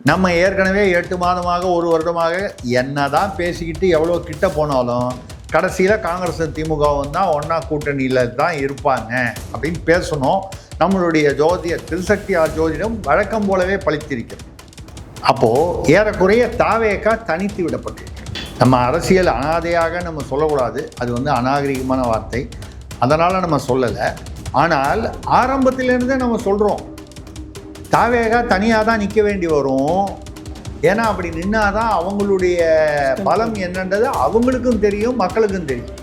நம்ம ஏற்கனவே 8 மாதமாக 1 வருடமாக என்ன தான் பேசிக்கிட்டு எவ்வளோ கிட்ட போனாலும் கடைசியில் காங்கிரஸ் திமுகவும் தான் ஒன்றா கூட்டணியில் தான் இருப்பாங்க அப்படின்னு பேசணும். நம்மளுடைய திருசக்தி ஜோதிடம் வழக்கம் போலவே பழித்திருக்கிறது. அப்போது ஏறக்குறைய தாவேகா தனித்து விடப்பட்டிருக்கு. நம்ம அரசியல் அனாதையாக நம்ம சொல்லக்கூடாது, அது அநாகரிகமான வார்த்தை, அதனால் நம்ம சொல்லலை. ஆனால் ஆரம்பத்திலேருந்தே நம்ம சொல்கிறோம், தாவேகா தனியாக தான் நிற்க வேண்டி வரும். ஏன்னா அப்படி நின்னாதான் அவங்களுடைய பலம் என்னன்றது அவங்களுக்கும் தெரியும், மக்களுக்கும் தெரியும்.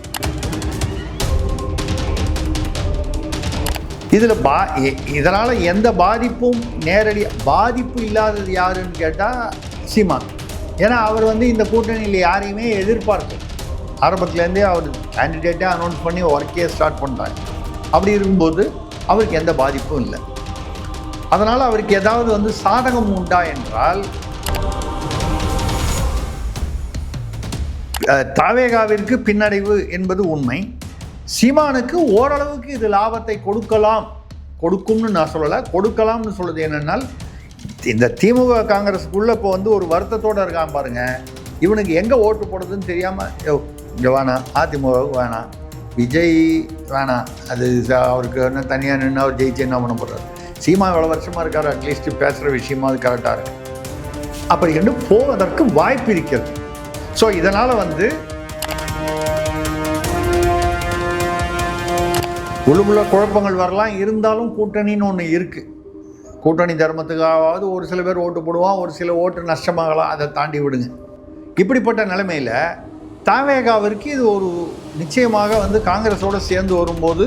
இதில் இதனால் எந்த பாதிப்பும் பாதிப்பு இல்லாதது யாருன்னு கேட்டால் சீமான். ஏன்னா அவர் இந்த கூட்டணியில் யாரையுமே எதிர்பார்த்து ஆரம்பத்துலேருந்தே அவர் கேண்டிடேட்டே அனௌன்ஸ் பண்ணி ஒர்க்கே ஸ்டார்ட் பண்ணுறாங்க. அப்படி இருக்கும்போது அவருக்கு எந்த பாதிப்பும் இல்லை. அதனால் அவருக்கு ஏதாவது சாதகம் உண்டா என்றால் தாவேகாவிற்கு பின்னடைவு என்பது உண்மை. சீமானுக்கு ஓரளவுக்கு இது லாபத்தை கொடுக்கும்னு நான் சொல்லலை, கொடுக்கலாம்னு சொல்லுது. என்னென்னால் இந்த திமுக காங்கிரஸுக்குள்ளே இப்போ ஒரு வருத்தத்தோடு இருக்கான் பாருங்க. இவனுக்கு எங்கே ஓட்டு போடுறதுன்னு தெரியாமல், இங்கே வேணாம், அதிமுகவுக்கு வேணாம், விஜய் வேணாம், அது அவருக்கு என்ன தனியாக நின்று அவர் ஜெயிச்சு என்ன பண்ண போடுறாரு, சீமா எவ்வளோ வருஷமாக இருக்கார், அட்லீஸ்ட் பேசுகிற விஷயமா அது கரெக்டாக இருக்கு, அப்படி என்று போவதற்கு வாய்ப்பு இருக்கிறது. ஸோ இதனால் உள்ளுக்குள்ள குழப்பங்கள் வரலாம். இருந்தாலும் கூட்டணின்னு ஒன்று இருக்குது. கூட்டணி தர்மத்துக்காவது ஒரு சில பேர் ஓட்டு போடுவான், ஒரு சில ஓட்டு நஷ்டமாகலாம், அதை தாண்டி விடுங்க. இப்படிப்பட்ட நிலைமையில் தாவேகாவிற்கு இது ஒரு நிச்சயமாக காங்கிரஸோடு சேர்ந்து வரும்போது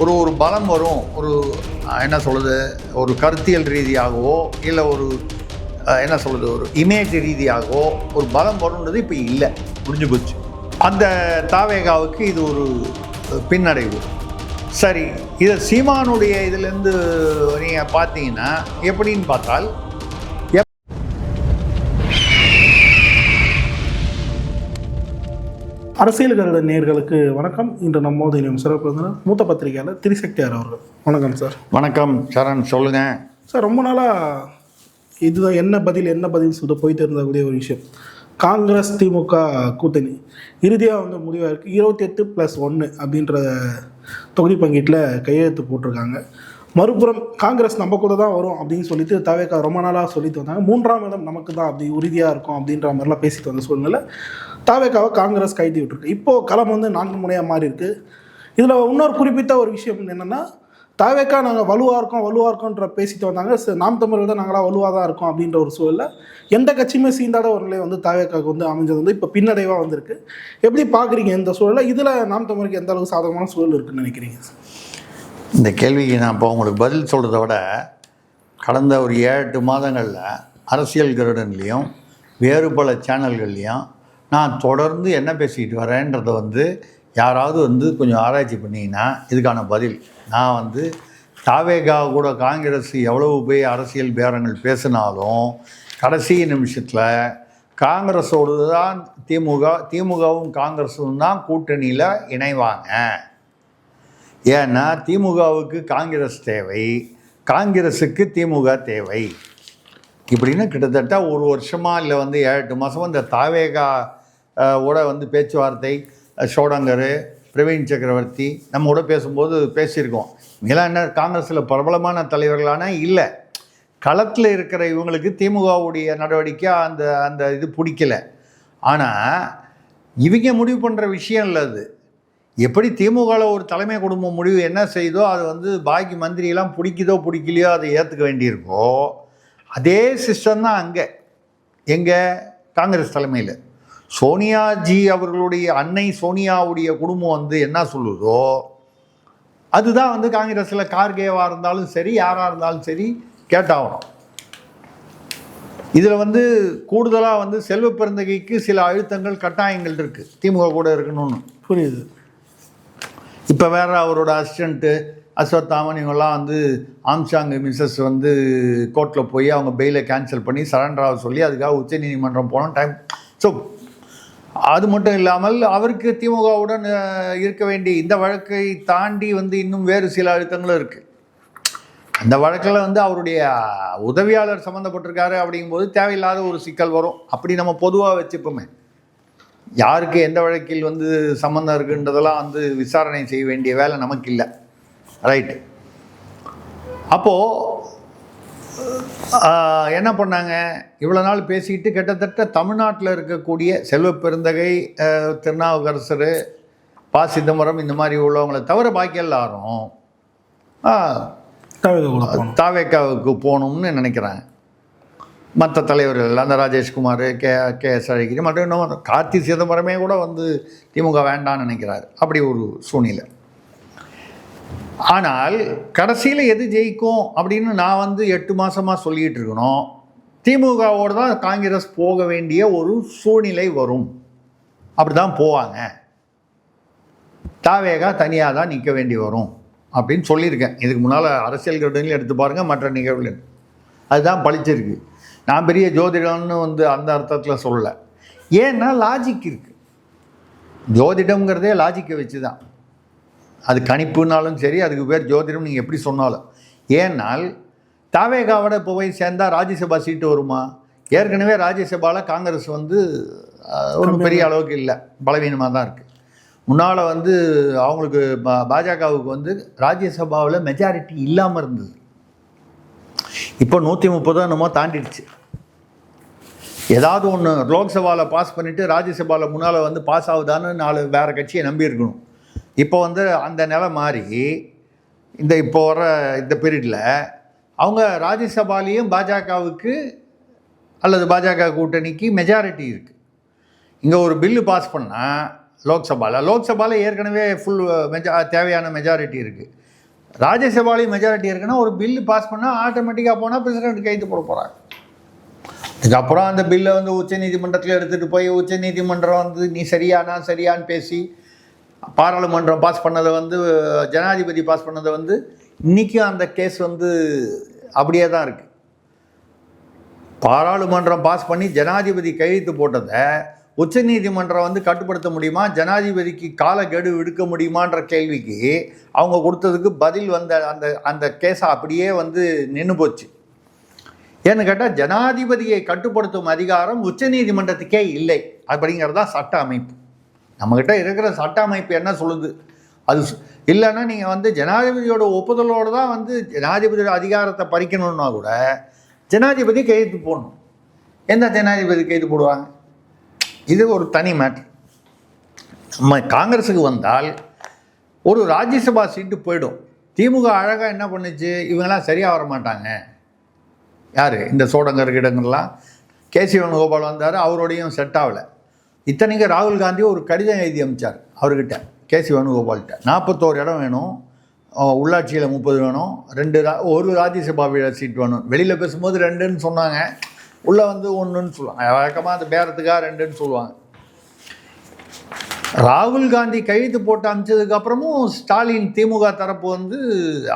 ஒரு பலம் வரும். ஒரு கருத்தியல் ரீதியாகவோ இல்லை ஒரு இமேஜ் ரீதியாகவோ ஒரு பலம் வரும்ன்றது இப்போ இல்லை, முடிஞ்சு போச்சு. அந்த தாவேகாவுக்கு இது ஒரு பின்னடைவு. சரி, இதை சீமானுடைய இதிலேருந்து நீங்கள் பார்த்தீங்கன்னா எப்படின்னு பார்த்தால், அரசியல்கள நேயர்களுக்கு வணக்கம். இன்று நம்மோடு சிறப்பு மூத்த பத்திரிகையாளர் திரிசக்தியார் அவர்கள். வணக்கம் சார். வணக்கம் சரண், சொல்லுங்கள் சார். ரொம்ப நாளாக இதுதான் என்ன பதில் சொல்ல போயிட்டு இருந்தக்கூடிய ஒரு விஷயம். காங்கிரஸ் திமுக கூட்டணி இறுதியாக முடிவாக இருக்குது. 28+1 அப்படின்ற தொகுதி பங்கீட்டில் கையெழுத்து போட்டிருக்காங்க. மறுபுறம் காங்கிரஸ் நம்ம கூட தான் வரும் அப்படின்னு சொல்லிட்டு தாவேகா ரொம்ப நாளாக சொல்லிட்டு வந்தாங்க. 3ஆம் இடம் நமக்கு தான் அப்படி உறுதியாக இருக்கும் அப்படின்ற மாதிரிலாம் பேசிட்டு வந்த சூழ்நிலை தாவேகாவை காங்கிரஸ் கைது விட்டுருக்கு. இப்போது களம் 4 முனையாக மாறி இருக்குது. இதில் இன்னொரு குறிப்பிட்ட ஒரு விஷயம் என்னென்னா, தாவேகா நாங்கள் வலுவாக இருக்கோன்ற பேசிட்டு வந்தாங்க. நாம் தமிழர்கள் தான் நாங்களாம் வலுவாக தான் இருக்கோம் அப்படின்ற ஒரு சூழலில் எந்த கட்சியுமே சீண்டாத ஒரு நிலை தாவேகாவுக்கு அமைஞ்சது இப்போ பின்னடைவாக வந்திருக்கு. எப்படி பார்க்குறீங்க இந்த சூழலில்? இதில் நாம் தமிழருக்கு எந்த அளவுக்கு சாதகமான சூழல் இருக்குன்னு நினைக்கிறீங்க? இந்த கேள்விக்கு நான் இப்போ உங்களுக்கு பதில் சொல்கிறத விட, கடந்த ஒரு 7-8 மாதங்களில் அரசியல் கருடன்லேயும் வேறு பல சேனல்கள்லேயும் நான் தொடர்ந்து என்ன பேசிக்கிட்டு வரேன்றதை யாராவது கொஞ்சம் ஆராய்ச்சி பண்ணிங்கன்னா இதுக்கான பதில். நான் தாவேகா கூட காங்கிரஸ் எவ்வளவு போய் அரசியல் பேரங்கள் பேசினாலும் கடைசி நிமிஷத்தில் காங்கிரஸோடு தான் திமுகவும் காங்கிரஸும் தான் கூட்டணியில் இணைவாங்க. ஏன்னா திமுகவுக்கு காங்கிரஸ் தேவை, காங்கிரஸுக்கு திமுக தேவை. இப்படின்னு கிட்டத்தட்ட ஒரு வருஷமாக இல்லை 7-8 மாதமாக இந்த தாவேகா ஓட பேச்சுவார்த்தை, ஷோடங்கர், பிரவீன் சக்கரவர்த்தி நம்ம கூட பேசும்போது பேசியிருக்கோம். இதெல்லாம் என்ன காங்கிரஸில் பிரபலமான தலைவர்களான இல்லை, களத்தில் இருக்கிற இவங்களுக்கு திமுகவுடைய நடவடிக்கை அந்த இது பிடிக்கல. ஆனால் இவங்க முடிவு பண்ணுற விஷயம் இல்லை அது. எப்படி திமுகவில் ஒரு தலைமை குடும்ப முடிவு என்ன செய்தோ அது பாக்கி மந்திரியெல்லாம் பிடிக்கலையோ அதை ஏற்றுக்க வேண்டியிருக்கோ, அதே சிஸ்டம் தான் அங்கே காங்கிரஸ் தலைமையில். சோனியாஜி அவர்களுடைய அன்னை சோனியாவுடைய குடும்பம் என்ன சொல்லுதோ அதுதான் காங்கிரஸில் கார்கேவாக இருந்தாலும் சரி, யாராக இருந்தாலும் சரி கேட்டாகணும். இதில் கூடுதலாக செல்வ பெருந்தகைக்கு சில அழுத்தங்கள், கட்டாயங்கள் இருக்குது திமுக கூட இருக்கணும்னு. புரியுது. இப்போ வேறு அவரோட அசிஸ்டண்ட்டு அஸ்வத்தாமன் இவங்கெல்லாம் ஆம்சாங் மிஸ்ஸஸ் கோர்ட்டில் போய் அவங்க பெயிலை கேன்சல் பண்ணி சரண்டராக சொல்லி அதுக்காக உச்சநீதிமன்றம் போன டைம். ஸோ அது மட்டும் இல்லாமல் அவருக்கு திமுகவுடன் இருக்க வேண்டிய இந்த வழக்கை தாண்டி இன்னும் வேறு சில அழுத்தங்களும் இருக்குது. அந்த வழக்கில் வந்து அவருடைய உதவியாளர் சம்மந்தப்பட்டிருக்காரு அப்படிங்கும்போது தேவையில்லாத ஒரு சிக்கல் வரும். அப்படி நம்ம பொதுவாக வச்சுப்போமே. யாருக்கு எந்த வழக்கில் வந்து சம்மந்தம் இருக்குன்றதெல்லாம் வந்து விசாரணை செய்ய வேண்டிய வேலை நமக்கு இல்லை. ரைட்டு. அப்போது என்ன பண்ணாங்க, இவ்வளோ நாள் பேசிக்கிட்டு கிட்டத்தட்ட தமிழ்நாட்டில் இருக்கக்கூடிய செல்வ பெருந்தகை, திருநாவுக்கரசர், ப. சிதம்பரம் இந்த மாதிரி உள்ளவங்களை தவிர பாக்கி எல்லாரும் தாவேக்காவுக்கு போகணும்னு நினைக்கிறாங்க. மற்ற தலைவர்கள் அந்த ராஜேஷ்குமார், கே.எஸ். அழகிரி, மற்றும் இன்னும் கார்த்தி சிதம்பரமே கூட வந்து திமுக வேண்டான்னு நினைக்கிறார். அப்படி ஒரு சூழ்நிலை. ஆனால் கடைசியில் எது ஜெயிக்கும் அப்படின்னு நான் வந்து 8 மாதமாக சொல்லிகிட்டு இருக்கணும். திமுகவோடு தான் காங்கிரஸ் போக வேண்டிய ஒரு சூழ்நிலை வரும். அப்படி தான் போவாங்க. தாவேகா தனியாக தான் நிற்க வேண்டி வரும் அப்படின்னு சொல்லியிருக்கேன். இதுக்கு முன்னால் அரசியல் கட்டணியில் எடுத்து பாருங்கள், மற்ற நிகழ்வுகள் அதுதான் பழிச்சிருக்கு. நான் பெரிய ஜோதிடம்னு வந்து அந்த அர்த்தத்தில் சொல்லலை. ஏன்னா லாஜிக் இருக்குது. ஜோதிடம்ங்கிறதே லாஜிக்கை வச்சு தான். அது கணிப்புனாலும் சரி, அதுக்கு பேர் ஜோதிடம் நீங்கள் எப்படி சொன்னாலும். ஏன்னால் தாவேகாவோட இப்போ போய் சேர்ந்தால் ராஜ்யசபா சீட்டு வருமா? ஏற்கனவே ராஜ்யசபாவில் காங்கிரஸ் வந்து ஒன்றும் பெரிய அளவுக்கு இல்லை, பலவீனமாக தான் இருக்குது. முன்னால் வந்து அவங்களுக்கு பாஜகவுக்கு வந்து ராஜ்யசபாவில் மெஜாரிட்டி இல்லாமல் இருந்தது. இப்போ 130 என்னமோ தாண்டிடுச்சு. ஏதாவது ஒன்று லோக்சபாவில் பாஸ் பண்ணிவிட்டு ராஜ்யசபாவில் முன்னால் வந்து பாஸ் ஆகுதான்னு 4 வேறு கட்சியை நம்பியிருக்கணும். இப்போ வந்து அந்த நிலை மாறி இப்போ வர இந்த பீரியடில் அவங்க ராஜ்யசபாலேயும் பாஜகவுக்கு அல்லது பாஜக கூட்டணிக்கு மெஜாரிட்டி இருக்குது. இங்கே ஒரு பில்லு பாஸ் பண்ணால் லோக்சபாவில் ஏற்கனவே ஃபுல் தேவையான மெஜாரிட்டி இருக்குது. ராஜ்யசபாலையும் மெஜாரிட்டி இருக்குன்னா ஒரு பில்லு பாஸ் பண்ணால் ஆட்டோமேட்டிக்காக போனால் பிரசிடென்ட் கைது போட போகிறாங்க. இதுக்கப்புறம் அந்த பில்லை வந்து உச்சநீதிமன்றத்தில் எடுத்துகிட்டு போய் உச்சநீதிமன்றம் வந்து நீ சரியான்னு பேசி பாராளுமன்றம் பாஸ் பண்ணதை வந்து ஜனாதிபதி பாஸ் பண்ணதை வந்து இன்றைக்கும் அந்த கேஸ் வந்து அப்படியே தான் இருக்குது. பாராளுமன்றம் பாஸ் பண்ணி ஜனாதிபதி கையெழுத்து போட்டதை உச்சநீதிமன்றம் வந்து கட்டுப்படுத்த முடியுமா, ஜனாதிபதிக்கு காலக்கெடு விடுக்க முடியுமான்ற கேள்விக்கு அவங்க கொடுத்ததுக்கு பதில் வந்த அந்த கேஸை அப்படியே வந்து நின்று போச்சு. ஏன்னு கேட்டால் ஜனாதிபதியை கட்டுப்படுத்தும் அதிகாரம் உச்சநீதிமன்றத்துக்கே இல்லை அப்படிங்கிறது தான் சட்ட அமைப்பு. நம்மக்கிட்ட இருக்கிற சட்ட அமைப்பு என்ன சொல்லுது? அது இல்லைன்னா நீங்கள் வந்து ஜனாதிபதியோட ஒப்புதலோடு தான் வந்து ஜனாதிபதியோட அதிகாரத்தை பறிக்கணுன்னா கூட ஜனாதிபதி கையெழுத்து போடணும். எந்த ஜனாதிபதி கையெழுத்து போடுவாங்க? இது ஒரு தனி மேட்ரு. நம்ம காங்கிரஸுக்கு வந்தால் ஒரு ராஜ்யசபா சீட்டு போயிடும். திமுக அழகாக என்ன பண்ணுச்சு, இவங்கெல்லாம் சரியாக வர மாட்டாங்க. யார் இந்த சோடங்கர் கிடங்கெல்லாம் கேசி வேணுகோபால் வந்தார், அவரோடையும் செட் ஆகலை. இத்தனைக்கு ராகுல் காந்தி ஒரு கடிதம் எழுதி அமிச்சார் அவர்கிட்ட, கேசி வேணுகோபால்கிட்ட. 41 இடம் வேணும், உள்ளாட்சியில் 30 வேணும், ஒரு ராஜ்யசபா சீட் வேணும். வெளியில் பேசும்போது 2ன்னு சொன்னாங்க, உள்ளே வந்து 1ன்னு சொல்லுவாங்க. வழக்கமாக அந்த பேரத்துக்காக 2ன்னு சொல்லுவாங்க. ராகுல் காந்தி கையெழுத்து போட்டு அமிச்சதுக்கப்புறமும் ஸ்டாலின் திமுக தரப்பு வந்து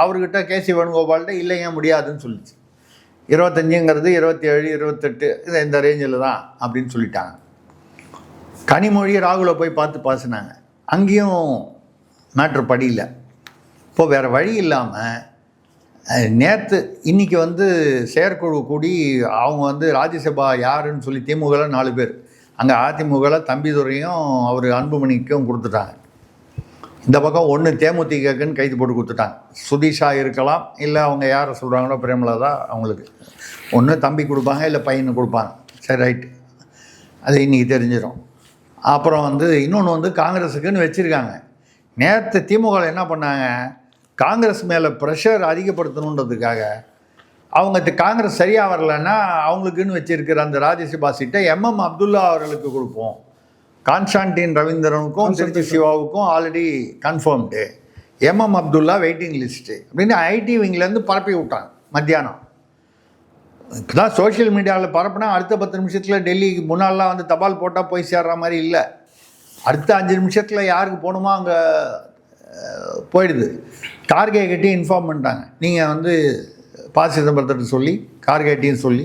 அவர்கிட்ட கேசி வேணுகோபால்கிட்ட இல்லைங்க முடியாதுன்னு சொல்லிச்சு. 25ங்கிறது 27, 28 இந்த ரேஞ்சில் தான் அப்படின்னு சொல்லிட்டாங்க. கனிமொழி ராகுலை போய் பார்த்து பேசினாங்க, அங்கேயும் மேட்ரு படியில்லை. இப்போ வேறு வழி இல்லாமல் நேற்று இன்றைக்கி வந்து செயற்குழு கூடி அவங்க வந்து ராஜ்யசபா யாருன்னு சொல்லி திமுகவில் 4 பேர், அங்கே அதிமுகவில் தம்பிதுரையும் அவர் அன்புமணிக்கும் கொடுத்துட்டாங்க. இந்த பக்கம் ஒன்று தேமுதிகக்குன்னு கைது போட்டு கொடுத்துட்டாங்க. சுதீஷா இருக்கலாம், இல்லை அவங்க யாரை சொல்கிறாங்களோ பிரேமலதா, அவங்களுக்கு ஒன்று தம்பி கொடுப்பாங்க, இல்லை பையனு கொடுப்பாங்க. சரி, ரைட்டு, அது இன்றைக்கி தெரிஞ்சிடும். அப்புறம் வந்து இன்னொன்று வந்து காங்கிரஸுக்குன்னு வச்சுருக்காங்க. நேற்று திமுகவில் என்ன பண்ணாங்க, காங்கிரஸ் மேலே ப்ரெஷர் அதிகப்படுத்தணுன்றதுக்காக அவங்க காங்கிரஸ் சரியாக வரலைன்னா அவங்களுக்குன்னு வச்சுருக்கிற அந்த ராஜ்யசபா சீட்டை MM அப்துல்லா அவர்களுக்கு கொடுப்போம். கான்ஸ்டான்டின் ரவீந்திரனுக்கும் திருச்சி சிவாவுக்கும் already confirmed, MM Abdullah waiting list அப்படின்னு ஐடி விங்லேருந்து பரப்பி விட்டாங்க மத்தியானம். இப்போ தான் சோஷியல் மீடியாவில் பரப்புனா அடுத்த 10 நிமிஷத்தில் டெல்லிக்கு முன்னாலாம் வந்து தபால் போட்டால் போய் சேர்ற மாதிரி இல்லை. அடுத்த 5 நிமிஷத்தில் யாருக்கு போகணுமோ அங்கே போயிடுது. கார்கே கிட்டே இன்ஃபார்ம் பண்ணிட்டாங்க, நீங்கள் வந்து ப. சிதம்பரத்திட்ட சொல்லி கார்கேட்டையும் சொல்லி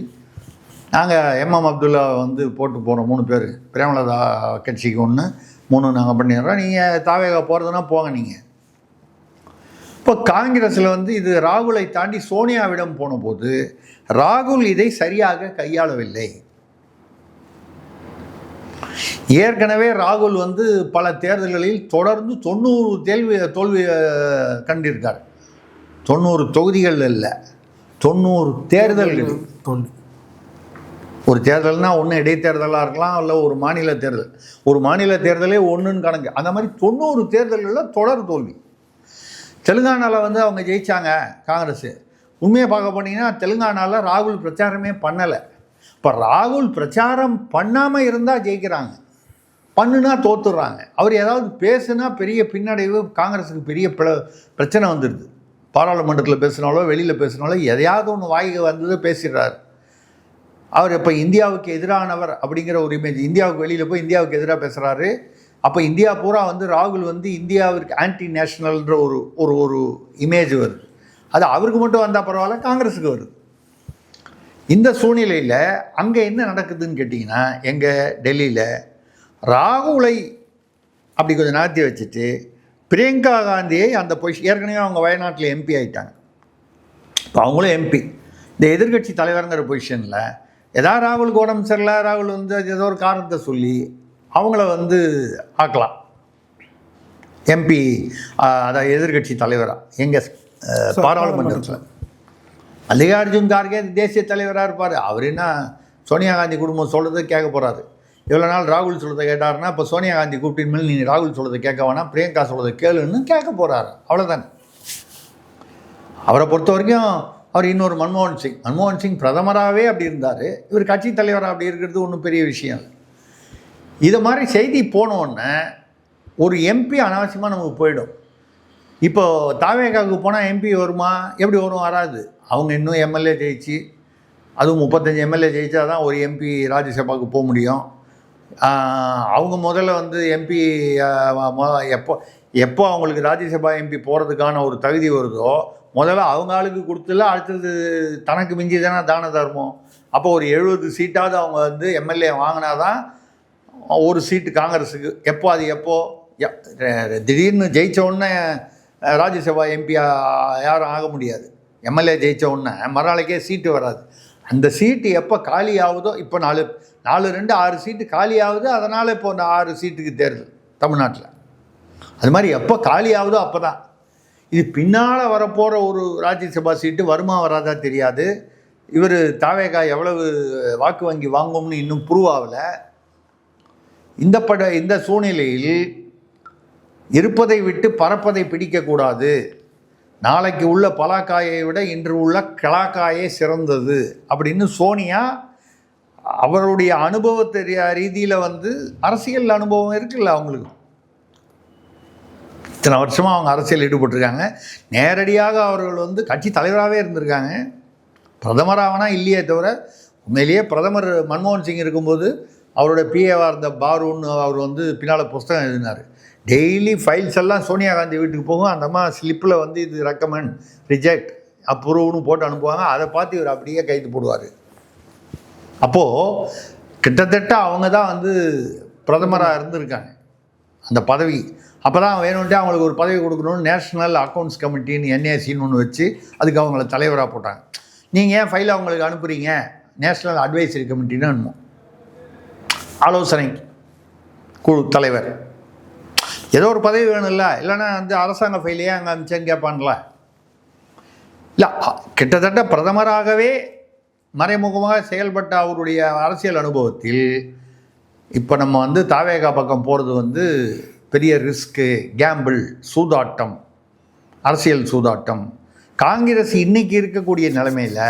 நாங்கள் MM அப்துல்லா வந்து போட்டு போகிறோம் 3 பேர், பிரேமலதா கட்சிக்கு 1, 3 நாங்கள் பண்ணிடுறோம், நீங்கள் தாவேகா போகிறதுனா போங்க. நீங்கள் இப்போ காங்கிரஸில் வந்து இது ராகுலை தாண்டி சோனியாவிடம் போன போது ராகுல் இதை சரியாக கையாளவில்லை. ஏற்கனவே ராகுல் வந்து பல தேர்தல்களில் தொடர்ந்து 90 தோல்வி கண்டிருக்கார். 90 தொகுதிகள் இல்லை, 90 தேர்தல்கள். ஒரு தேர்தல்னா ஒன்று இடைத்தேர்தலாக இருக்கலாம், இல்லை ஒரு மாநில தேர்தல். ஒரு மாநில தேர்தலே ஒன்றுன்னு கணக்கு. அந்த மாதிரி 90 தேர்தல்களில் தொடர் தோல்வி. தெலுங்கானாவில் வந்து அவங்க ஜெயித்தாங்க காங்கிரஸ். உண்மையை பார்க்க போனீங்கன்னா தெலுங்கானாவில் ராகுல் பிரச்சாரமே பண்ணலை. இப்போ ராகுல் பிரச்சாரம் பண்ணாமல் இருந்தால் ஜெயிக்கிறாங்க, பண்ணுனா தோத்துடுறாங்க. அவர் ஏதாவது பேசுனா பெரிய பின்னடைவு, காங்கிரஸுக்கு பெரிய பிரச்சனை வந்துடுது. பாராளுமன்றத்தில் பேசினாலோ வெளியில் பேசினாலோ எதையாவது ஒன்று வாய்க்கு வந்தது பேசிடுறாரு. அவர் இப்போ இந்தியாவுக்கு எதிரானவர் அப்படிங்கிற ஒரு இமேஜ், இந்தியாவுக்கு வெளியில் போய் இந்தியாவுக்கு எதிராக பேசுகிறாரு. அப்போ இந்தியா பூரா வந்து ராகுல் வந்து இந்தியாவிற்கு ஆன்டி நேஷனல்ன்ற ஒரு ஒரு இமேஜ் வருது. அது அவருக்கு மட்டும் வந்தால் பரவாயில்ல, காங்கிரஸுக்கு வருது. இந்த சூழ்நிலையில் அங்கே என்ன நடக்குதுன்னு கேட்டிங்கன்னா, எங்கள் டெல்லியில் ராகுலை அப்படி கொஞ்சம் நகர்த்தி வச்சுட்டு பிரியங்கா காந்தியை அந்த பொசிஷன், ஏற்கனவே அவங்க வயநாட்டில் எம்பி ஆகிட்டாங்க, இப்போ அவங்களும் எம்பி, இந்த எதிர்கட்சி தலைவருங்கிற பொசிஷனில் ஏதாவது ராகுலுக்கு உடம்பு சரியில்லை, ராகுல் வந்து ஏதோ ஒரு காரணத்தை சொல்லி அவங்கள வந்து ஆக்கலாம் எம்பி, அதாவது எதிர்கட்சி தலைவராக எங்கள் பாராளுமன்றத்தில். மல்லிகார்ஜுன் கார்கே தேசிய தலைவராக இருப்பார். அவர் என்ன சோனியா காந்தி குடும்பம் சொல்கிறத கேட்க போகிறாரு. இவ்வளோ நாள் ராகுல் சொல்கிறத கேட்டாருன்னா இப்போ சோனியா காந்தி கூப்பிட்டின் மேல் நீ ராகுல் சொல்கிறத கேட்க வேணாம், பிரியங்கா சொல்கிறத கேளுன்னு கேட்க போகிறாரு. அவ்வளோதானே. அவரை பொறுத்த வரைக்கும் அவர் இன்னொரு மன்மோகன் சிங் பிரதமராகவே அப்படி இருந்தார். இவர் கட்சி தலைவராக அப்படி இருக்கிறது ஒன்றும் பெரிய விஷயம் இல்லை. இது மாதிரி செய்தி போனோடனே ஒரு எம்பி அனாவசியமாக நமக்கு போயிடும். இப்போது தாவேகாவுக்கு போனால் எம்பி வருமா? எப்படி வரும்? வராது. அவங்க இன்னும் எம்எல்ஏ ஜெயிச்சு, அதுவும் 35 எம்எல்ஏ ஜெயிச்சா தான் ஒரு எம்பி ராஜ்யசபாவுக்கு போக முடியும். அவங்க முதல்ல வந்து எம்பி எப்போ அவங்களுக்கு ராஜ்யசபா எம்பி போகிறதுக்கான ஒரு தகுதி வருதோ முதல்ல அவங்க ஆளுக்கு கொடுத்துல, அடுத்தது தனக்கு மிஞ்சி தானே தான தர்மம். அப்போ ஒரு 70 சீட்டாவது அவங்க வந்து எம்எல்ஏ வாங்கினா தான் ஒரு சீட்டு காங்கிரஸுக்கு. எப்போ திடீர்னு ஜெயித்த உடனே ராஜ்யசபா எம்பி யாரும் ஆக முடியாது. எம்எல்ஏ ஜெயித்த உடனே மறுநாளைக்கே சீட்டு வராது. அந்த சீட்டு எப்போ காலி ஆகுதோ, இப்போ 4-2-6 சீட்டு காலி ஆகுது. அதனால் இப்போ 6 சீட்டுக்கு தேர்தல் தமிழ்நாட்டில். அது மாதிரி எப்போ காலி ஆகுதோ அப்போ தான். இது பின்னால் வரப்போகிற ஒரு ராஜ்யசபா சீட்டு வருமா வராதா தெரியாது. இவர் தாவேகா எவ்வளவு வாக்கு வங்கி வாங்கும்னு இன்னும் ப்ரூவ் ஆகலை. இந்த சூழ்நிலையில் இருப்பதை விட்டு பறப்பதை பிடிக்கக்கூடாது. நாளைக்கு உள்ள பலாக்காயை விட இன்று உள்ள கிளாக்காயே சிறந்தது அப்படின்னு சோனியா அவருடைய அனுபவத்தை ரீதியில் வந்து அரசியல் அனுபவம் இருக்குல்ல அவங்களுக்கு. இத்தனை வருஷமாக அவங்க அரசியல் ஈடுபட்டிருக்காங்க. நேரடியாக அவர்கள் வந்து கட்சி தலைவராகவே இருந்திருக்காங்க. பிரதமராகனா இல்லையே தவிர உண்மையிலேயே பிரதமர் மன்மோகன் சிங் இருக்கும்போது அவரோட பிஏவாக இருந்த பாருன்னு அவர் வந்து பின்னால் புஸ்தகம் எழுதினார். டெய்லி ஃபைல்ஸ் எல்லாம் சோனியா காந்தி வீட்டுக்கு போகும். அந்த அம்மா ஸ்லிப்பில் வந்து இது ரெக்கமெண்ட், ரிஜெக்ட், அப்ரூவ்னு போட்டு அனுப்புவாங்க. அதை பார்த்து இவர் அப்படியே கைது போடுவார். அப்போது கிட்டத்தட்ட அவங்க தான் வந்து பிரதமராக இருந்திருக்காங்க அந்த பதவி. அப்போ தான் வேணும்ட்டு அவங்களுக்கு ஒரு பதவி கொடுக்கணும்னு நேஷ்னல் அக்கௌண்ட்ஸ் கமிட்டின்னு என்ஏசின்னு ஒன்று வச்சு அதுக்கு அவங்கள தலைவராக போட்டாங்க. நீங்கள் ஏன் ஃபைலை அவங்களுக்கு அனுப்புகிறீங்க? நேஷ்னல் அட்வைசரி கமிட்டின்னு அனுப்பும், ஆலோசனை குழு தலைவர். ஏதோ ஒரு பதவி வேணும்ல, இல்லைன்னா வந்து அரசாங்க ஃபைலையே அங்கே அனுப்பிச்சேன்னு கேட்பான்ல. இல்லை, கிட்டத்தட்ட பிரதமராகவே மறைமுகமாக செயல்பட்ட அவருடைய அரசியல் அனுபவத்தில் இப்போ நம்ம வந்து தாவேகா பக்கம் போகிறது வந்து பெரிய ரிஸ்க்கு, கேம்பிள், சூதாட்டம், அரசியல் சூதாட்டம். காங்கிரஸ் இன்றைக்கி இருக்கக்கூடிய நிலைமையில்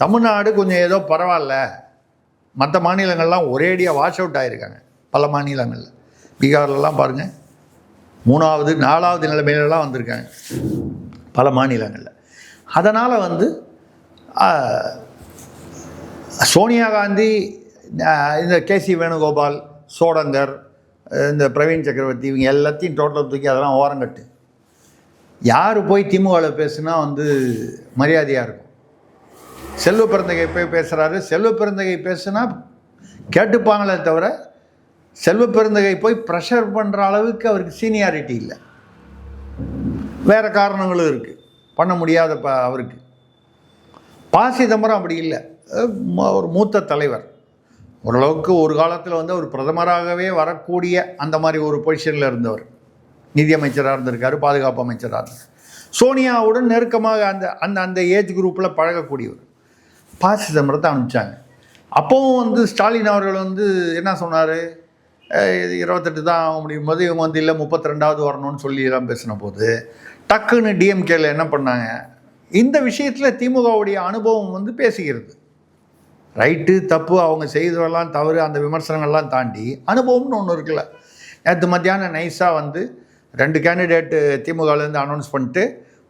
தமிழ்நாடு கொஞ்சம் ஏதோ பரவாயில்ல, மற்ற மாநிலங்கள்லாம் ஒரேடியாக வாஷ் அவுட் ஆகிருக்காங்க. பல மாநிலங்களில் பீகார்லலாம் பாருங்கள் 3வது 4வது நிலைமையிலலாம் வந்திருக்காங்க பல மாநிலங்களில். அதனால் வந்து சோனியா காந்தி, இந்த கேசி வேணுகோபால், சோடங்கர், இந்த பிரவீன் சக்கரவர்த்தி, இவங்க எல்லாத்தையும் டோட்டல் தூக்கி அதெல்லாம் ஓரங்கட்டு. யார் போய் திமுகவில் பேசுனா வந்து மரியாதையாக இருக்கும். செல்வ பெருந்தகை போய் பேசுகிறாரு. செல்வ பெருந்தகை பேசுனா கேட்டுப்பாங்களே தவிர செல்வ பெருந்தகை போய் ப்ரெஷர் பண்ணுற அளவுக்கு அவருக்கு சீனியாரிட்டி இல்லை. வேறு காரணங்களும் இருக்குது, பண்ண முடியாத அவருக்கு. சிதம்பரம் அப்படி இல்லை, ஒரு மூத்த தலைவர், ஓரளவுக்கு ஒரு காலத்தில் வந்து ஒரு பிரதமராகவே வரக்கூடிய அந்த மாதிரி ஒரு பொசிஷனில் இருந்தவர். நிதியமைச்சராக இருந்திருக்காரு, பாதுகாப்பு அமைச்சராக இருந்தார். சோனியாவுடன் நெருக்கமாக அந்த அந்த அந்த ஏஜ் குரூப்பில் பழகக்கூடியவர். சிதம்பரத்தை அனுப்பிச்சாங்க. அப்போவும் வந்து ஸ்டாலின் அவர்கள் வந்து என்ன சொன்னார், 28 தான் ஆக முடியும் போது இவங்க வந்து இல்லை 32வது வரணும்னு சொல்லி எல்லாம் பேசின போது டக்குன்னு டிஎம்கேல என்ன பண்ணாங்க, இந்த விஷயத்தில் திமுகவுடைய அனுபவம் வந்து பேசுகிறது. ரைட்டு தப்பு அவங்க செய்ததெல்லாம் தவறு, அந்த விமர்சனங்கள்லாம் தாண்டி அனுபவம்னு ஒன்று இருக்குல்ல. நேற்று மத்தியானம் நைஸாக வந்து 2 கேண்டிடேட்டு திமுகலேருந்து அனௌன்ஸ் பண்ணிட்டு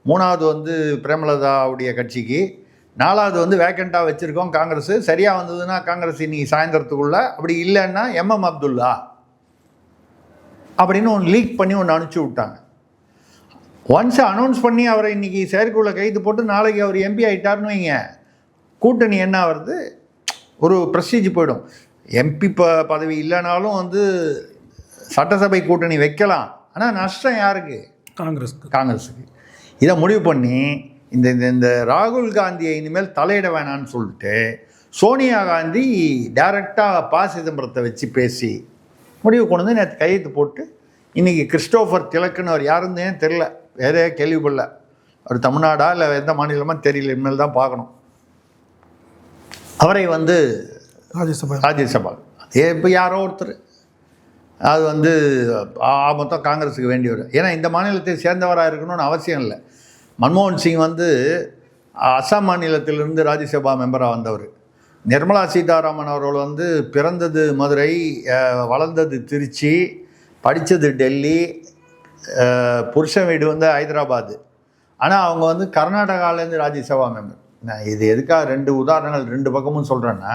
3வது வந்து பிரேமலதாவுடைய கட்சிக்கு, 4வது வந்து வேக்கண்ட்டாக வச்சுருக்கோம் காங்கிரஸ், சரியாக வந்ததுன்னா காங்கிரஸ் இன்னைக்கு சாயந்தரத்துக்குள்ளே, அப்படி இல்லைன்னா எம்எம் அப்துல்லா அப்படின்னு ஒன்று லீக் பண்ணி ஒன்று அனுப்பிச்சி விட்டாங்க. ஒன்ஸ் அனௌன்ஸ் பண்ணி அவரை இன்றைக்கி செயற்குள்ளே கைது போட்டு நாளைக்கு அவர் எம்பி ஆகிட்டார்னு வைங்க, கூட்டணி என்ன வருது, ஒரு ப்ரெஸ்டீஜ் போயிடும். எம்பி பதவி இல்லைனாலும் வந்து சட்டசபை கூட்டணி வைக்கலாம், ஆனால் நஷ்டம் யாருக்கு? காங்கிரஸுக்கு. இதை முடிவு பண்ணி இந்த இந்த ராகுல் காந்தியை இனிமேல் தலையிட வேணான்னு சொல்லிட்டு சோனியா காந்தி டைரெக்டாக சிதம்பரத்தை வச்சு பேசி முடிவு கொண்டு வந்து நேற்று கையெழுத்து போட்டு இன்றைக்கி கிறிஸ்டோஃபர் திலக்குன்னு அவர் யாருந்தே தெரில, வேறே கேள்விப்படல, அவர் தமிழ்நாடா இல்லை எந்த மாநிலமாக தெரியல, இனிமேல் தான் பார்க்கணும். அவரை வந்து ராஜ்யசபா அதே இப்போ யாரோ ஒருத்தர் அது வந்து மொத்தம் காங்கிரஸுக்கு வேண்டியவர். ஏன்னா இந்த மாநிலத்தை சேர்ந்தவராக இருக்கணும்னு அவசியம் இல்லை. மன்மோகன் சிங் வந்து அஸ்ஸாம் மாநிலத்திலிருந்து ராஜ்யசபா மெம்பராக வந்தவர். நிர்மலா சீதாராமன் அவர்கள் வந்து பிறந்தது மதுரை, வளர்ந்தது திருச்சி, படித்தது டெல்லி, புருஷன் வீடு வந்து ஹைதராபாத்து. ஆனால் அவங்க வந்து கர்நாடகாவிலேருந்து ராஜ்யசபா மெம்பர். நான் இது எதுக்காக 2 உதாரணங்கள் 2 பக்கமும் சொல்கிறேன்னா,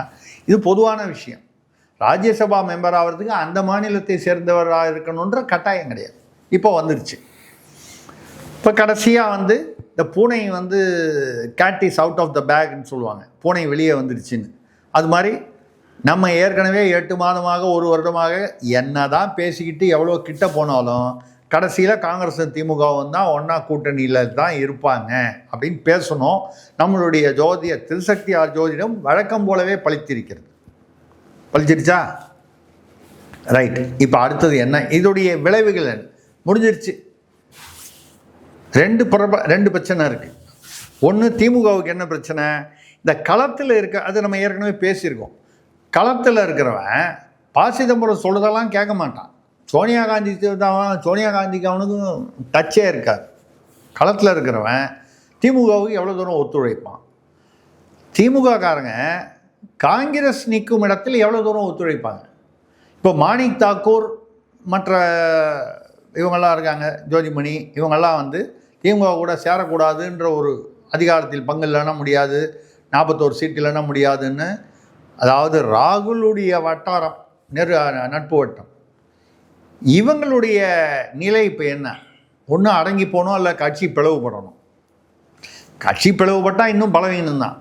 இது பொதுவான விஷயம். ராஜ்யசபா மெம்பர் ஆகிறதுக்கு அந்த மாநிலத்தை சேர்ந்தவராக இருக்கணுன்ற கட்டாயம் கிடையாது, இப்போ வந்துருச்சு. இப்போ கடைசியாக வந்து இந்த பூனை வந்து cat is out of the பேக்னு சொல்லுவாங்க, பூனை வெளியே வந்துடுச்சுன்னு. அது மாதிரி நம்ம ஏற்கனவே 8 மாதமாக 1 வருடமாக என்ன தான் பேசிக்கிட்டு எவ்வளோ கிட்ட போனாலும் கடைசியில் காங்கிரஸும் திமுகவும் தான் ஒன்றா கூட்டணியில் தான் இருப்பாங்க அப்படின்னு பேசணும். நம்மளுடைய திருசக்தி ஜோதிடம் வழக்கம் போலவே பழிச்சிருச்சா? ரைட். இப்போ அடுத்தது என்ன, இதோடைய விளைவுகள் என்ன? முடிஞ்சிருச்சு. 2 பிரச்சனை இருக்குது. ஒன்று, திமுகவுக்கு என்ன பிரச்சனை, இந்த களத்தில் இருக்க, அது நம்ம ஏற்கனவே பேசியிருக்கோம். களத்தில் இருக்கிறவன் சிதம்பரம் சொல்லுறதெல்லாம் கேட்க மாட்டான். சோனியா காந்திக்கு அவனுக்கும் டச்சே இருக்காது. களத்தில் இருக்கிறவன் திமுகவுக்கு எவ்வளோ தூரம் ஒத்துழைப்பான், திமுககாரங்க காங்கிரஸ் நிற்கும் இடத்தில் எவ்வளோ தூரம் ஒத்துழைப்பாங்க. இப்போ மாணிக் தாக்கூர் மற்ற இவங்கெல்லாம் இருக்காங்க, ஜோதிமணி, இவங்கெல்லாம் வந்து திமுக கூட சேரக்கூடாதுன்ற ஒரு அதிகாரத்தில் பங்கு இல்லைன்னா முடியாது, 41 சீட் இல்லைன்னா முடியாதுன்னு, அதாவது ராகுலுடைய வட்டாரம் நட்பு வட்டம், இவங்களுடைய நிலை இப்போ என்ன, ஒன்று அடங்கி போகணும், இல்லை கட்சி பிளவுபடணும். கட்சி பிளவுபட்டால் இன்னும் பலவீனம் தான்,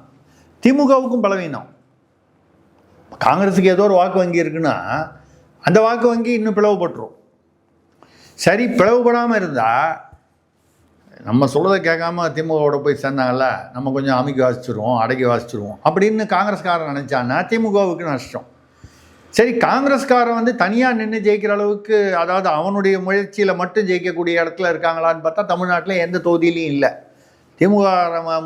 திமுகவுக்கும் பலவீனம். காங்கிரஸுக்கு ஏதோ ஒரு வாக்கு வங்கி இருக்குன்னா அந்த வாக்கு வங்கி இன்னும் பிளவுபட்டுரும். சரி, பிளவுபடாமல் இருந்தால் நம்ம சொல்கிறத கேட்காம திமுகவோட போய் சேர்ந்தாங்கல்ல, நம்ம கொஞ்சம் அடக்கி வாசிச்சிருவோம் அப்படின்னு காங்கிரஸ்காரன் நினச்சான்னா திமுகவுக்கு நஷ்டம். சரி, காங்கிரஸ்காரன் வந்து தனியாக நின்று ஜெயிக்கிற அளவுக்கு, அதாவது அவனுடைய முயற்சியில் மட்டும் ஜெயிக்கக்கூடிய இடத்துல இருக்காங்களான்னு பார்த்தா தமிழ்நாட்டில் எந்த தொகுதியிலையும் இல்லை. திமுக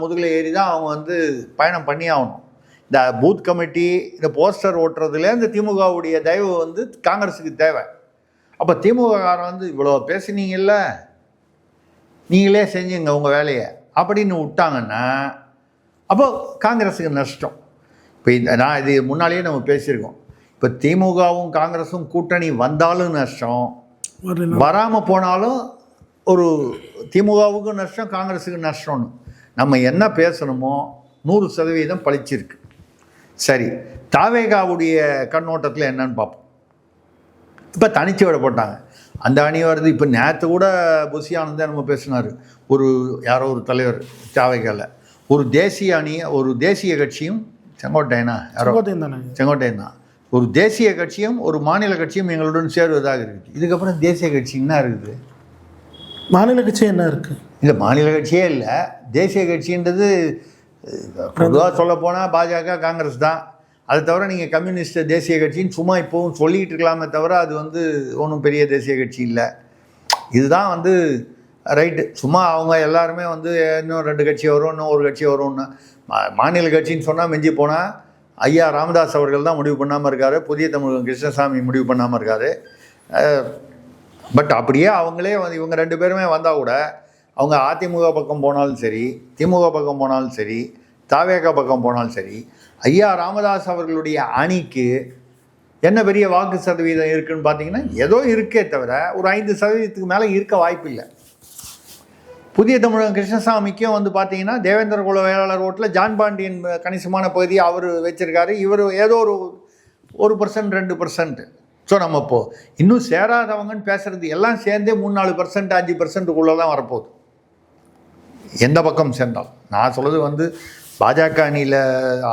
முதுகில் ஏறி தான் அவங்க வந்து பயணம் பண்ணி ஆகணும். இந்த பூத் கமிட்டி, இந்த போஸ்டர் ஓட்டுறதுல இந்த திமுகவுடைய தயவு வந்து காங்கிரஸுக்கு தேவை. அப்போ திமுககாரன் வந்து இவ்வளோ பேசுனீங்கல்ல, நீங்களே செஞ்சுங்க உங்கள் வேலையை அப்படின்னு விட்டாங்கன்னா அப்போ காங்கிரஸுக்கு நஷ்டம். இப்போ இது முன்னாலேயே நம்ம பேசியிருக்கோம். இப்போ திமுகவும் காங்கிரஸும் கூட்டணி வந்தாலும் நஷ்டம், வராமல் போனாலும் ஒரு திமுகவுக்கும் நஷ்டம், காங்கிரஸுக்கு நஷ்டம்னு நம்ம என்ன பேசணுமோ 100% பழிச்சிருக்கு. சரி, தாவேகாவுடைய கண்ணோட்டத்தில் என்னன்னு பார்ப்போம். இப்போ தனிச்சு விட போட்டாங்க, அந்த அணி வருது. இப்போ நேற்று கூட புஷி ஆனந்தான் நம்ம பேசினார், யாரோ ஒரு தலைவர் தாவேகாவில் ஒரு தேசிய அணியை, ஒரு தேசிய கட்சியும், செங்கோட்டையன் தான், ஒரு தேசிய கட்சியும் ஒரு மாநில கட்சியும் எங்களுடன் சேருவதாக இருக்குது. இதுக்கப்புறம் தேசிய கட்சி என்ன இருக்குது? மாநில கட்சி என்ன இருக்குது? இல்லை, மாநில கட்சியே இல்லை, தேசிய கட்சின்றது பொதுவாக சொல்ல போனால் பாஜக காங்கிரஸ் தான். அதை தவிர நீங்கள் கம்யூனிஸ்ட் தேசிய கட்சின்னு சும்மா இப்போவும் சொல்லிக்கிட்டு இருக்கலாமே தவிர அது வந்து ஒன்றும் பெரிய தேசிய கட்சி இல்லை. இதுதான் வந்து ரைட்டு. சும்மா அவங்க எல்லாருமே வந்து இன்னும் 2 கட்சி வரும், இன்னும் ஒரு கட்சி வரும்னு. மாநில கட்சின்னு சொன்னால் மிஞ்சி போனால் ஐயா ராமதாஸ் அவர்கள் தான் முடிவு பண்ணாமல் இருக்கார், புதிய தமிழகம் கிருஷ்ணசாமி முடிவு பண்ணாமல் இருக்கார். பட் அப்படியே அவங்களே வந்து இவங்க 2 பேருமே வந்தால் கூட அவங்க அதிமுக பக்கம் போனாலும் சரி, திமுக பக்கம் போனாலும் சரி, தாவேக பக்கம் போனாலும் சரி, ஐயா ராமதாஸ் அவர்களுடைய அணிக்கு என்ன பெரிய வாக்கு சதவீதம் இருக்குதுன்னு பார்த்தீங்கன்னா ஏதோ இருக்கே தவிர ஒரு 5% மேலே இருக்க வாய்ப்பு இல்லை. புதிய தமிழகம் கிருஷ்ணசாமிக்கும் வந்து பார்த்தீங்கன்னா தேவேந்திர குல வேளாளர் ஓட்டில் ஜான் பாண்டியன் கணிசமான பகுதியை அவர் வச்சுருக்காரு. இவர் ஏதோ ஒரு 1% 2%. ஸோ நம்ம இப்போது இன்னும் சேராதவங்கன்னு பேசுகிறது எல்லாம் சேர்ந்தே 3-4% 5%க்குள்ளே தான் வரப்போகுது எந்த பக்கம் சேர்ந்தாலும். நான் சொல்கிறது வந்து பாஜக அணியில்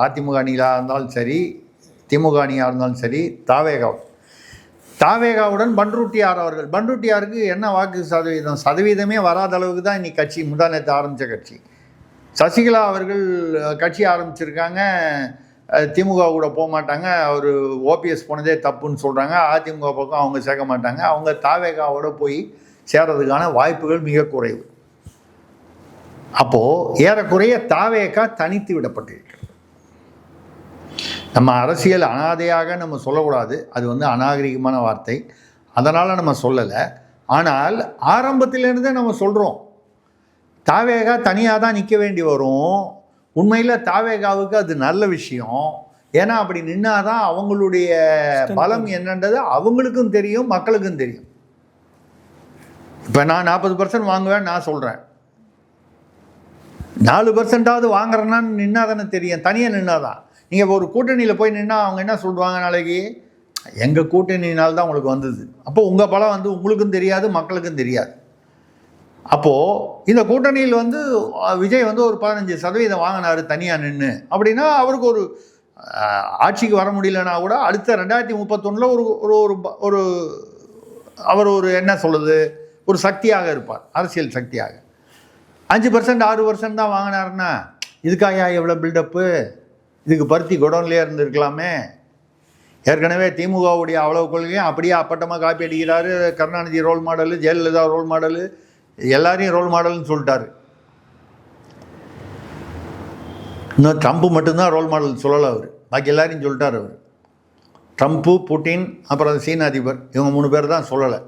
அதிமுக அணியிலாக இருந்தாலும் சரி, திமுக அணியாக இருந்தாலும் சரி, தாவேகாவுடன் பன்ருட்டியார் அவர்கள், பன்ருட்டியாருக்கு என்ன வாக்கு சதவீதமே வராத அளவுக்கு தான் இன்னைக்கு கட்சி முந்தா நேற்று ஆரம்பித்த கட்சி. சசிகலா அவர்கள் கட்சி ஆரம்பிச்சிருக்காங்க, திமுக கூட போக மாட்டாங்க, அவர் ஓபிஎஸ் போனதே தப்புன்னு சொல்கிறாங்க. அதிமுக பக்கம் அவங்க சேர்க்க மாட்டாங்க, அவங்க தாவேகாவோட போய் சேர்றதுக்கான வாய்ப்புகள் மிக குறைவு. அப்போது ஏறக்குறைய தாவேகா தனித்து விடப்பட்டிருக்கு. நம்ம அரசியல் அனாதையாக நம்ம சொல்லக்கூடாது, அது வந்து அநாகரிகமான வார்த்தை, அதனால் நம்ம சொல்லலை. ஆனால் ஆரம்பத்திலேருந்தே நம்ம சொல்கிறோம் தாவேகா தனியாக தான் நிற்க வேண்டி வரும். உண்மையில் தாவேகாவுக்கு அது நல்ல விஷயம். ஏன்னா அப்படி நின்னாதான் அவங்களுடைய பலம் என்னன்றது அவங்களுக்கும் தெரியும், மக்களுக்கும் தெரியும். இப்போ நான் 40% வாங்குவேன் நான் சொல்கிறேன், 4%ஆவது வாங்குறேன்னான்னு நின்னா தானே தெரியும். தனியாக நின்னாதான். நீங்கள் ஒரு கூட்டணியில் போய் நின்னா அவங்க என்ன சொல்லுவாங்க, நாளைக்கு எங்கள் கூட்டணியினால்தான் உங்களுக்கு வந்தது. அப்போது உங்கள் பலம் வந்து உங்களுக்கும் தெரியாது, மக்களுக்கும் தெரியாது. அப்போது இந்த கூட்டணியில் வந்து விஜய் வந்து ஒரு 15% வாங்கினார் தனியாக நின்று அப்படின்னா, அவருக்கு ஒரு ஆட்சிக்கு வர முடியலன்னா கூட அடுத்த 2031 ஒரு அவர் ஒரு என்ன சொல்லுது, ஒரு சக்தியாக இருப்பார், அரசியல் சக்தியாக. 5% 6% தான் வாங்கினாருன்னா இதுக்காக எவ்வளோ பில்டப்பு, இதுக்கு பருத்தி குடோன்லேயே இருந்திருக்கலாமே. ஏற்கனவே திமுகவுடைய அவ்வளவு கொள்கையும் அப்படியே அப்பட்டமாக காப்பி அடிக்கிறாரு. Karunanidhi role model, Jayalalithaa role model, எல்லாரையும் ரோல் மாடல்னு சொல்லிட்டாரு. இன்னும் ட்ரம்ப்பு மட்டும்தான் ரோல் மாடல் சொல்லலை அவர், பாக்கி எல்லாரையும் சொல்லிட்டார் அவர். ட்ரம்ப்பு, புட்டின், அப்புறம் சீன அதிபர், இவங்க 3 பேர் தான் சொல்லலை,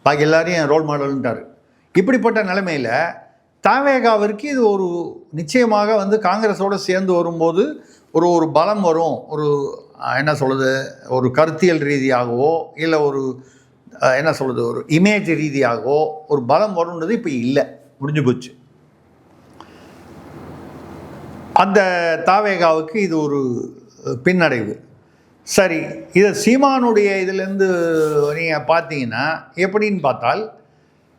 பாக்கி எல்லாரையும் ரோல் மாடல்ன்ட்டார். இப்படிப்பட்ட நிலைமையில் தாவேகாவிற்கு இது ஒரு நிச்சயமாக வந்து காங்கிரஸோடு சேர்ந்து வரும்போது ஒரு பலம் வரும். ஒரு என்ன சொல்லுது, ஒரு கருத்தியல் ரீதியாகவோ இல்லை ஒரு என்ன சொல்லுது, ஒரு இமேஜ் ரீதியாகவோ ஒரு பலம் வரும்ன்றது இப்போ இல்லை, முடிஞ்சு போச்சு. அந்த தாவேகாவுக்கு இது ஒரு பின்னடைவு. சரி, இதை சீமானுடைய இதிலேருந்து நீங்கள் பார்த்தீங்கன்னா எப்படின்னு பார்த்தால்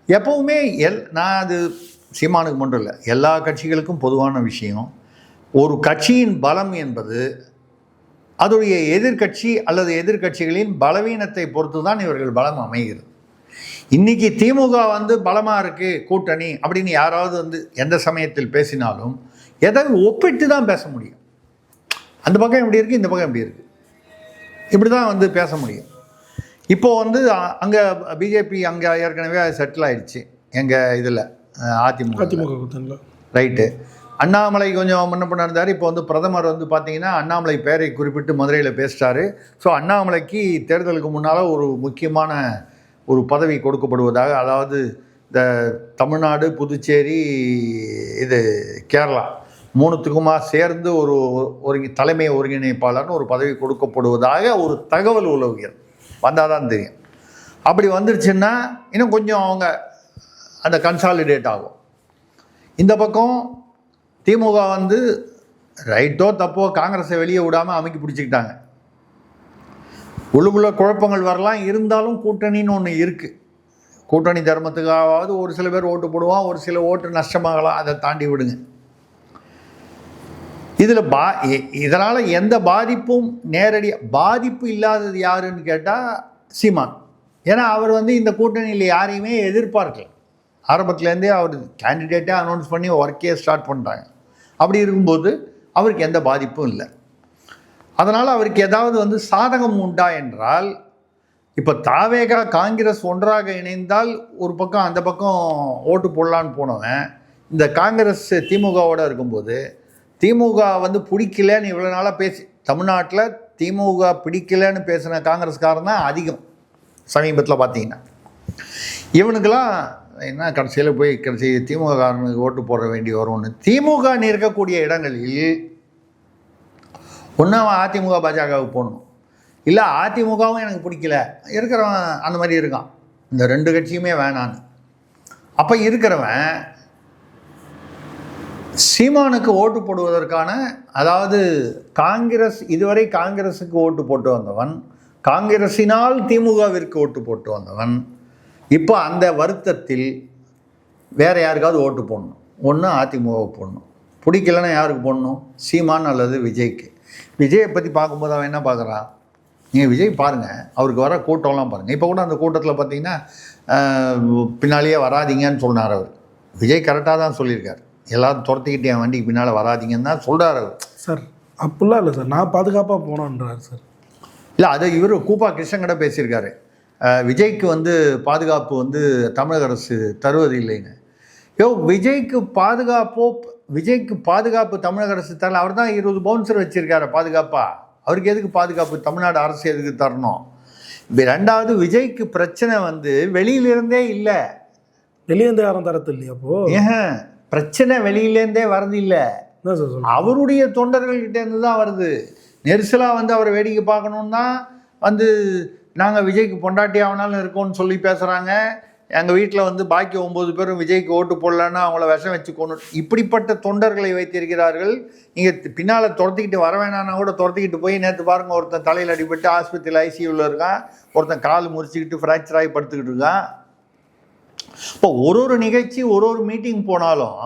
எப்போவுமே நான் அது சீமானுக்கு மட்டும் இல்லை, எல்லா கட்சிகளுக்கும் பொதுவான விஷயம், ஒரு கட்சியின் பலம் என்பது அதோடைய எதிர்கட்சி அல்லது எதிர்கட்சிகளின் பலவீனத்தை பொறுத்து தான் இவர்கள் பலம் அமைகிறது. இன்றைக்கி திமுக வந்து பலமாக இருக்குது கூட்டணி அப்படின்னு யாராவது வந்து எந்த சமயத்தில் பேசினாலும் எதை ஒப்பிட்டு தான் பேச முடியும். அந்த பக்கம் எப்படி இருக்குது, இந்த பக்கம் எப்படி இருக்குது, இப்படி தான் வந்து பேச முடியும். இப்போது வந்து அங்கே பிஜேபி அங்கே ஏற்கனவே செட்டில் ஆயிடுச்சு, எங்கள் இதில் அதிமுக ரைட்டு. அண்ணாமலை கொஞ்சம் முன்ன பண்ண இருந்தார். இப்போ வந்து பிரதமர் வந்து பார்த்தீங்கன்னா அண்ணாமலை பேரை குறிப்பிட்டு மதுரையில் பேசிட்டாரு. ஸோ அண்ணாமலைக்கு தேர்தலுக்கு முன்னால் ஒரு முக்கியமான ஒரு பதவி கொடுக்கப்படுவதாக, அதாவது இந்த தமிழ்நாடு, புதுச்சேரி, இது கேரளா 3த்துக்குமா சேர்ந்து ஒரு தலைமை ஒருங்கிணைப்பாளர்னு ஒரு பதவி கொடுக்கப்படுவதாக ஒரு தகவல் உலவுகிறது. வந்தால் தான் தெரியும். அப்படி வந்துருச்சுன்னா இன்னும் கொஞ்சம் அவங்க அந்த கன்சாலிடேட் ஆகும். இந்த பக்கம் திமுக வந்து ரைட்டோ தப்போ காங்கிரஸை வெளியே விடாமல் அமைக்கி பிடிச்சிக்கிட்டாங்க. உள்ளுக்குள்ள குழப்பங்கள் வரலாம், இருந்தாலும் கூட்டணின்னு ஒன்று இருக்குது. கூட்டணி தர்மத்துக்காவது ஒரு சில பேர் ஓட்டு போடுவான், ஒரு சில ஓட்டு நஷ்டமாகலாம், அதை தாண்டி விடுங்க. இதில் இதனால் எந்த பாதிப்பும் நேரடியாக பாதிப்பு இல்லாதது யாருன்னு கேட்டால் சீமான். ஏன்னா அவர் வந்து இந்த கூட்டணியில் யாரையுமே எதிர்பார்க்கல. ஆரம்பத்துலேருந்தே அவர் கேண்டிடேட்டே அனௌன்ஸ் பண்ணி ஒர்க்கே ஸ்டார்ட் பண்ணுறாங்க. அப்படி இருக்கும்போது அவருக்கு எந்த பாதிப்பும் இல்லை. அதனால் அவருக்கு ஏதாவது வந்து சாதகம் உண்டா என்றால், இப்போ தாவேகா காங்கிரஸ் ஒன்றாக இணைந்தால் ஒரு பக்கம் அந்த பக்கம் ஓட்டு போடலான்னு போனவன் இந்த காங்கிரஸ் திமுகவோடு இருக்கும்போது திமுக வந்து பிடிக்கலன்னு இவ்வளோ நாளாக பேசி, தமிழ்நாட்டில் திமுக பிடிக்கலன்னு பேசின காங்கிரஸ்காரன் தான் அதிகம். சமீபத்தில் பார்த்தீங்கன்னா இவனுக்கெல்லாம் என்ன கடைசியில் போய் கடைசி திமுக காரனுக்கு ஓட்டு போட வேண்டி வரும்னு திமுக இருக்கக்கூடிய இடங்களில் ஒன்று அவன் அதிமுக பாஜகவுக்கு போடணும், இல்லை அதிமுகவும் எனக்கு பிடிக்கல, இருக்கிறவன் அந்த மாதிரி இருக்கான், இந்த 2 கட்சியுமே வேணான்னு. அப்போ இருக்கிறவன் சீமானுக்கு ஓட்டு போடுவதற்கான, அதாவது காங்கிரஸ் இதுவரை காங்கிரஸுக்கு ஓட்டு போட்டு வந்தவன், காங்கிரஸினால் திமுகவிற்கு ஓட்டு போட்டு வந்தவன், இப்போ அந்த வருத்தத்தில் வேறு யாருக்காவது ஓட்டு போடணும். ஒன்று அதிமுகவை போடணும், பிடிக்கலன்னா யாருக்கு போடணும்? சீமான் அல்லது விஜய்க்கு. விஜயை பற்றி பார்க்கும்போது அவன் என்ன பார்க்குறான்? நீங்கள் விஜய் பாருங்கள், அவருக்கு வர கூட்டம்லாம் பாருங்கள். இப்போ கூட அந்த கூட்டத்தில் பார்த்தீங்கன்னா பின்னாலேயே வராதிங்கன்னு சொன்னார் அவர். விஜய் கரெக்டாக தான் சொல்லியிருக்கார், எல்லாரும் துரத்திக்கிட்டு என் வண்டிக்கு பின்னால் வராதிங்கன்னு தான் சொல்கிறார் அவர். சார் அப்படிலாம் இல்லை சார், நான் பாதுகாப்பாக போனோன்றார் சார். இல்லை, அது இவர் கூப்பா கிருஷ்ணன் கூட பேசியிருக்காரு, விஜய்க்கு வந்து பாதுகாப்பு வந்து தமிழக அரசு தருவது இல்லைன்னு. விஜய்க்கு பாதுகாப்பு தமிழக அரசு தரல. அவர் தான் 20 பவுன்சர் வச்சுருக்காரு பாதுகாப்பா. அவருக்கு எதுக்கு பாதுகாப்பு? தமிழ்நாடு அரசு எதுக்கு தரணும்? 2வது, விஜய்க்கு பிரச்சனை வந்து வெளியிலிருந்தே இல்லை, வெளியேந்து யாரும் தரது இல்லையா? அப்போ பிரச்சனை வெளியிலேருந்தே வரது இல்லை, அவருடைய தொண்டர்கள்கிட்டேருந்து தான் வருது. நெரிசலாக வந்து அவரை வேடிக்கை பார்க்கணுன்னு தான் வந்து நாங்கள் விஜய்க்கு பொண்டாட்டி ஆகனாலும் இருக்கோம்னு சொல்லி பேசுகிறாங்க. எங்கள் வீட்டில் வந்து பாக்கி 9 பேரும் விஜய்க்கு ஓட்டு போடலன்னா அவங்கள விஷம் வச்சுக்கணும். இப்படிப்பட்ட தொண்டர்களை வைத்திருக்கிறார்கள். நீங்கள் பின்னால் துரத்திக்கிட்டு வர வேணான்னா கூட துரத்திக்கிட்டு போய், நேற்று பாருங்கள், ஒருத்தன் தலையில் அடிபட்டு ஆஸ்பத்திரியில் ஐசியூவில் இருக்கான், ஒருத்தன் கால் முறிச்சிக்கிட்டு ஃப்ராக்சர் ஆகி படுத்துக்கிட்டு இருக்கான். இப்போ ஒரு நிகழ்ச்சி ஒரு மீட்டிங் போனாலும்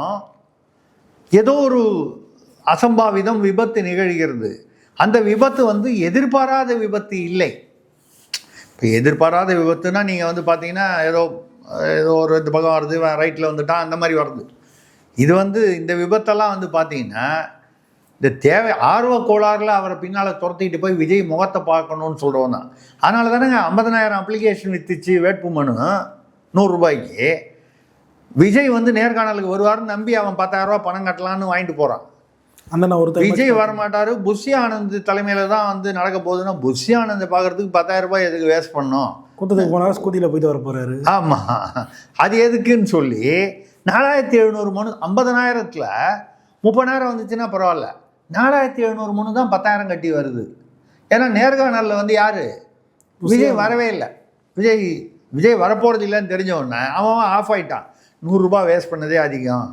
ஏதோ ஒரு அசம்பாவிதம் விபத்து நிகழ்கிறது. அந்த விபத்து வந்து எதிர்பாராத விபத்து இல்லை. இப்போ எதிர்பாராத விபத்துனா நீங்கள் வந்து பார்த்தீங்கன்னா ஏதோ ஒரு இந்த பக்கம் வருது, ரைட்டில் வந்துட்டான், அந்த மாதிரி வருது. இது வந்து இந்த விபத்தெல்லாம் வந்து பார்த்தீங்கன்னா இந்த ஆர்வ கோளாறுல அவரை பின்னால் துரத்திக்கிட்டு போய் விஜய் முகத்தை பார்க்கணுன்னு சொல்கிறோம் தான். அதனால தானேங்க 50,000 அப்ளிகேஷன் வித்துச்சு வேட்புமனு 100 ரூபாய்க்கு. விஜய் வந்து நேர்காணலுக்கு வருவார்னு நம்பி அவன் 10,000 ரூபா பணம் கட்டலான்னு வாங்கிட்டு போகிறான். விஜய் வரமாட்டார். புஷி ஆனந்த் தலைமையில் தான் வந்து நடக்க போகுதுன்னா புஷி ஆனந்தை பார்க்கறதுக்கு 10,000 ரூபாய் எதுக்கு வேஸ்ட் பண்ணோம்? கூட்டத்துக்கு போனால் ஸ்கூட்டியில் போயிட்டு வர போகிறாரு. ஆமாம், அது எதுக்குன்னு சொல்லி 4700 மனு, 50,000த்தில் 30,000 வந்துச்சுன்னா பரவாயில்ல, 4700 மனு தான் 10,000 கட்டி வருது. ஏன்னா நேர்காணலில் வந்து யார்? விஜய் வரவே இல்லை. விஜய் வரப்போகிறது இல்லைன்னு தெரிஞ்ச உடனே அவன் ஆஃப் ஆகிட்டான். 100 ரூபாய் வேஸ்ட் பண்ணதே அதிகம்,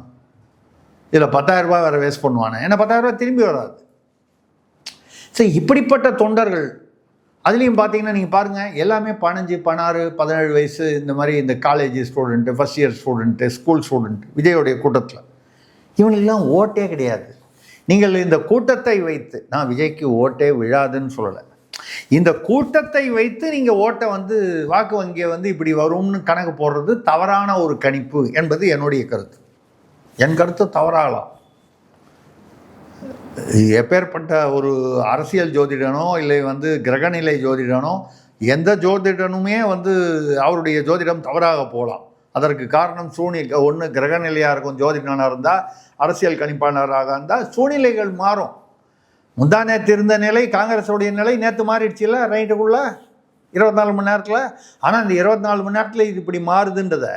இதில் 10,000 ரூபாய் வேறு வேஸ்ட் பண்ணுவானே, ஏன்னா 10,000 ரூபாய் திரும்பி வராது. சரி, இப்படிப்பட்ட தொண்டர்கள் அதுலேயும் பார்த்தீங்கன்னா நீங்கள் பாருங்கள், எல்லாமே 15, 16, 17 வயசு இந்த மாதிரி இந்த college student, first year student, school student விஜயோடைய கூட்டத்தில் இவனுக்கெல்லாம் ஓட்டே கிடையாது. நீங்கள் இந்த கூட்டத்தை வைத்து, நான் விஜய்க்கு ஓட்டே விழாதுன்னு சொல்லலை, இந்த கூட்டத்தை வைத்து நீங்கள் ஓட்டை வந்து வாக்கு வங்கியை வந்து இப்படி வரும்னு கணக்கு போடுறது தவறான ஒரு கணிப்பு என்பது என்னுடைய கருத்து. என் கருத்து தவறாகலாம். எப்பேற்பட்ட ஒரு அரசியல் ஜோதிடனோ இல்லை வந்து கிரகநிலை ஜோதிடனோ, எந்த ஜோதிடனுமே வந்து அவருடைய ஜோதிடம் தவறாக போகலாம். அதற்கு காரணம் சூழ்நிலை. ஒன்று கிரகநிலையாக இருக்கும் ஜோதிடனாக இருந்தால், அரசியல் கணிப்பாளராக இருந்தால் சூழ்நிலைகள் மாறும். முந்தா நேற்று இருந்த நிலை காங்கிரஸோடைய நிலை நேற்று மாறிடுச்சு இல்லை, ரைட்டுக்குள்ளே 24 மணி நேரத்தில். ஆனால் இந்த 24 மணி நேரத்தில் இது இப்படி மாறுதுன்றதை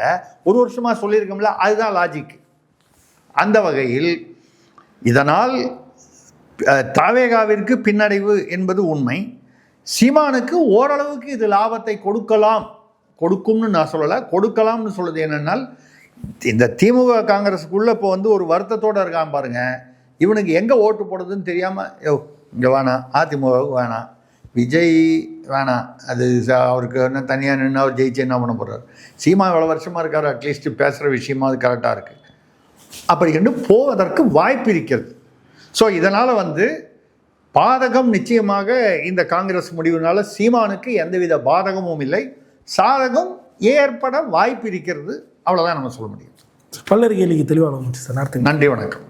ஒரு வருஷமாக சொல்லியிருக்கோம்ல, அதுதான் லாஜிக். அந்த வகையில் இதனால் தாவேகாவிற்கு பின்னடைவு என்பது உண்மை. சீமானுக்கு ஓரளவுக்கு இது லாபத்தை கொடுக்கும்னு நான் சொல்லலை, கொடுக்கலாம்னு சொல்லுது. என்னென்னால் இந்த திமுக காங்கிரஸுக்குள்ளே இப்போ வந்து ஒரு வருத்தத்தோடு இருக்கான் பாருங்கள். இவனுக்கு எங்கே ஓட்டு போடுறதுன்னு தெரியாமல், இங்கே வேணாம், அதிமுகவுக்கு வேணாம், விஜய் வேணாம், அது அவருக்கு என்ன தனியாக நின்று அவர் ஜெயிச்சு என்ன பண்ண போகிறார்? சீமா இவ்வளோ வருஷமாக இருக்கார், அட்லீஸ்ட் பேசுகிற விஷயமா அது கரெக்டாக இருக்குது. அப்படி என்று போவதற்கு வாய்ப்பு இருக்கிறது. ஸோ இதனால் வந்து பாதகம் நிச்சயமாக இந்த காங்கிரஸ் முடிவுனால சீமானுக்கு எந்தவித பாதகமும் இல்லை, சாதகம் ஏற்பட வாய்ப்பு இருக்கிறது. அவ்வளோதான் நம்ம சொல்ல முடியும். பல்லர் கேள்விக்கு தெளிவாக வந்துச்சு சார். நன்றி, வணக்கம்.